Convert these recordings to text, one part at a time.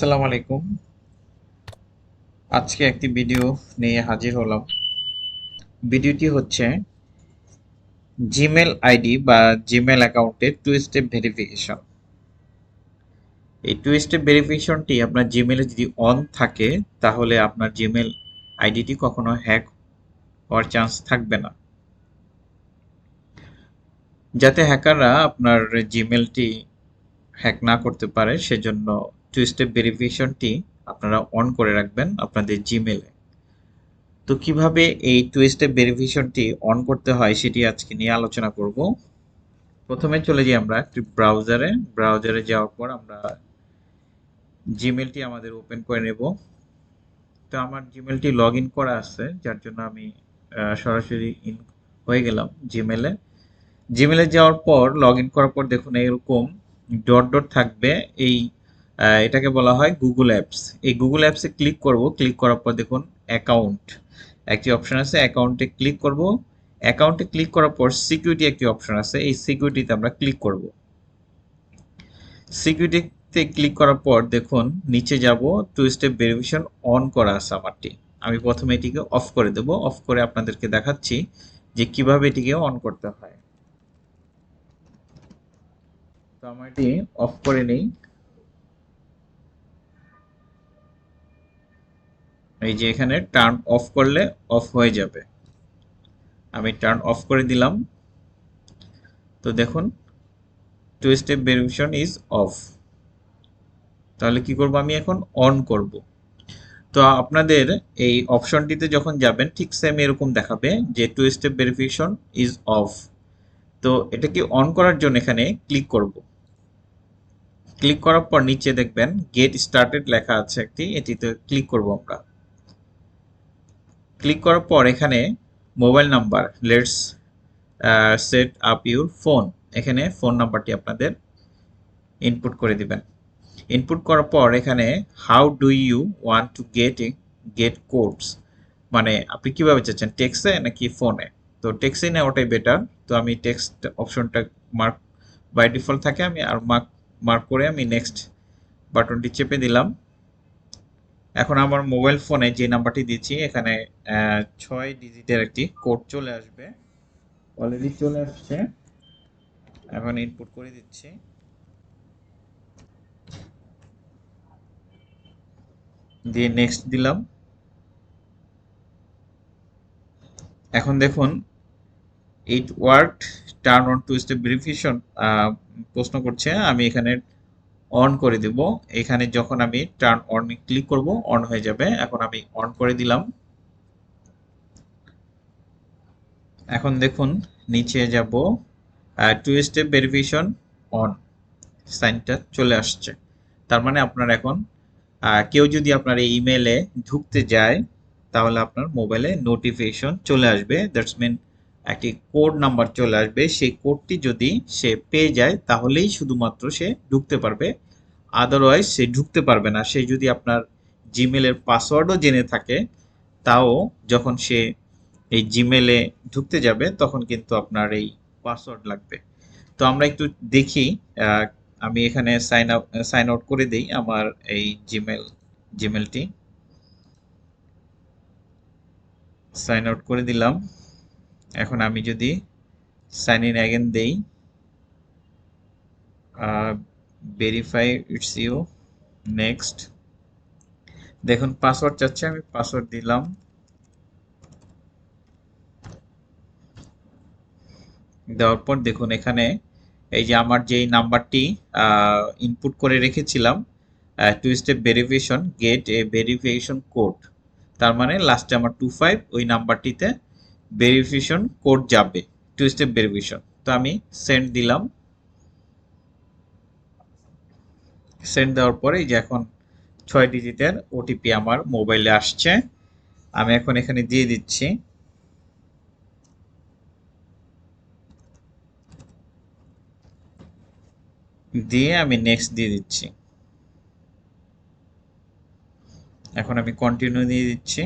আসসালামু আলাইকুম। আজকে একটি ভিডিও নিয়ে হাজির হলাম। ভিডিওটি হচ্ছে জিমেল আইডি বা জিমেল অ্যাকাউন্টের টু স্টেপ ভেরিফিকেশন। এই টু স্টেপ ভেরিফিকেশনটি আপনার জিমেলে যদি অন থাকে তাহলে আপনার জিমেল আইডিটি কখনো হ্যাক হওয়ার চান্স থাকবে না। যাতে হ্যাকাররা আপনার জিমেলটি হ্যাক না করতে পারে সেজন্য টু স্টেপ ভেরিফিকেশনটি আপনারা অন করে রাখবেন আপনাদের জিমেলে। তো কিভাবে এই টু স্টেপ ভেরিফিকেশনটি অন করতে হয় সেটি আজকে নিয়ে আলোচনা করব। প্রথমে চলে যাই আমরা একটি ব্রাউজারে যাওয়ার পর আমরা জিমেলটি আমাদের ওপেন করে নেব। তো আমার জিমেলটি লগ ইন করা আছে, যার জন্য আমি সরাসরি ইন হয়ে গেলাম জিমেলে। জিমেলে যাওয়ার পর লগ ইন করার পর দেখুন এরকম ডট ডট থাকবে। এই এটাকে বলা হয় গুগল অ্যাপস। এই গুগল অ্যাপসে ক্লিক করব। ক্লিক করার পর দেখুন অ্যাকাউন্ট একটি অপশন আছে, অ্যাকাউন্টে ক্লিক করব। অ্যাকাউন্টে ক্লিক করার পর সিকিউরিটি একটি অপশন আছে, এই সিকিউরিটিতে আমরা ক্লিক করব। সিকিউরিটিতে ক্লিক করার পর দেখুন নিচে যাব, টু স্টেপ ভেরিফিকেশন অন করা আছে আমারটি। আমি প্রথমে এটিকে অফ করে দেব। অফ করে আপনাদেরকে দেখাচ্ছি যে কিভাবে এটিকে অন করতে হয়। তো আমার এটি অফ করে নেই। এই যে এখানে টার্ন অফ করলে অফ হয়ে যাবে। আমি টার্ন অফ করে দিলাম। তো দেখুন two step verification is off. তাহলে কি করব, আমি এখন অন করব। তো আপনাদের এই অপশনটিতে যখন যাবেন ঠিক সেম এরকম দেখাবে যে two step verification is off. তো এটাকে অন করার জন্য এখানে ক্লিক করব। ক্লিক করার পর নিচে দেখবেন গেট স্টার্টেড লেখা আছে একটি, এটিতে ক্লিক করব আমরা। ক্লিক করার পর এখানে mobile number, let's set up your phone, এখানে ফোন নাম্বারটি আপনাদের ইনপুট করে দিবেন। ইনপুট করার পর এখানে how do you want to get codes, মানে আপনি কিভাবে চাচ্ছেন, টেক্সটে নাকি ফোনে। তো টেক্সটে নেওয়াটাই বেটার। তো আমি টেক্সট অপশনটা মার্ক বাই ডিফল্ট থাকে, আমি আর মার্ক করে আমি নেক্সট বাটনটি চেপে দিলাম। এখন আমার মোবাইল ফোনে যে নাম্বারটি দিচ্ছি এখানে 6 ডিজিটের একটি কোড চলে আসবে, অলরেডি চলে আসছে। এখন ইনপুট করে দিচ্ছি। দিয়ে নেক্সট দিলাম। এখন দেখুন it work, turn on two step verification প্রশ্ন করছে, আমি এখানে অন করে দেব। এখানে যখন আমি টার্ন অন ক্লিক করব অন হয়ে যাবে। এখন আমি অন করে দিলাম। এখন দেখুন নিচে যাব, টু স্টেপ ভেরিফিকেশন অন, সাইনটা চলে আসছে। তার মানে আপনার এখন কেউ যদি আপনার এই ইমেলে ঢুকতে যায় তাহলে আপনার মোবাইলে নোটিফিকেশন চলে আসবে, দ্যাটস মিন একটি কোড নাম্বার চলে আসবে। সেই কোডটি যদি সে পেয়ে যায় তাহলেই শুধুমাত্র সে ঢুকতে পারবে, আদারওয়াইজ সে ঢুকতে পারবে না। সে যদি আপনার জিমেলের পাসওয়ার্ডও জেনে থাকে তাও যখন সে এই জিমেলে ঢুকতে যাবে তখন কিন্তু আপনার এই পাসওয়ার্ড লাগবে। তো আমরা একটু দেখি, আহ, আমি এখানে সাইন আউট করে দেই আমার এই জিমেলটি সাইন আউট করে দিলাম। এখন আমি যদি সাইন ইন অ্যাগেন দেই, ভেরিফাই ইটস ইউ, নেক্সট। দেখুন পাসওয়ার্ড চাচ্ছে, আমি পাসওয়ার্ড দিলাম। দেওয়ার পর দেখুন এখানে এই যে আমার যেই নাম্বারটি ইনপুট করে রেখেছিলাম, two step verification get a verification code, তার মানে লাস্টে আমার 25 ওই নাম্বারটিতে ভেরিফিকেশন কোড যাবে, টু স্টেপ ভেরিফিকেশন। তো আমি সেন্ড দিলাম। সেন্ড দেওয়ার পরে এই যে এখন 6 ডিজিটের ওটিপি আমার মোবাইলে আসছে। আমি এখন এখানে দিয়ে দিচ্ছি। দিয়ে আমি নেক্সট দিয়ে দিচ্ছি। এখন আমি কন্টিনিউ দিয়ে দিচ্ছি।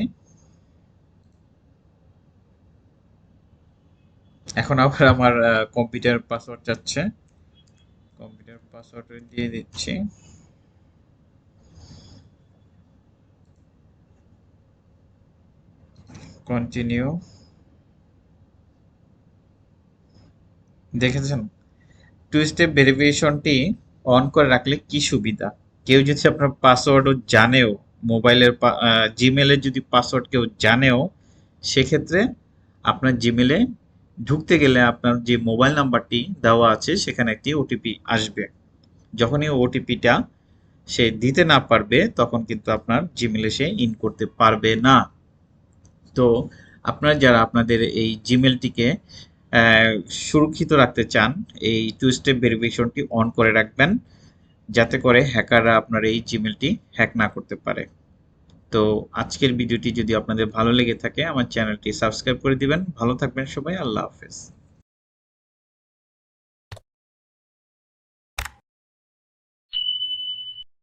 এখন আবার আমার কম্পিউটার পাসওয়ার্ড চাচ্ছে, কম্পিউটার পাসওয়ার্ড দিয়ে দিচ্ছি। কন্টিনিউ। দেখেছেন? টু স্টেপ ভেরিফিকেশনটি অন করে রাখলে কি সুবিধা? কেউ যদি আপনার পাসওয়ার্ডও জানেও, মোবাইলের জিমেলের যদি পাসওয়ার্ড কেউ জানেও, সেক্ষেত্রে আপনার জিমেলে ঢুকতে গেলে আপনার যে মোবাইল নাম্বারটি দেওয়া আছে সেখানে একটি ওটিপি আসবে। যখনই ওটিপিটা সে দিতে না পারবে তখন কিন্তু আপনার জিমেলে সে ইন করতে পারবে না। তো আপনারা যারা আপনাদের এই জিমেলটিকে সুরক্ষিত রাখতে চান, এই টু স্টেপ ভেরিফিকেশনটি অন করে রাখবেন, যাতে করে হ্যাকাররা আপনার এই জিমেলটি হ্যাক না করতে পারে। তো আজকের ভিডিওটি যদি আপনাদের ভালো লেগে থাকে আমার চ্যানেলটি সাবস্ক্রাইব করে দিবেন। ভালো থাকবেন সবাই। আল্লাহ হাফেজ।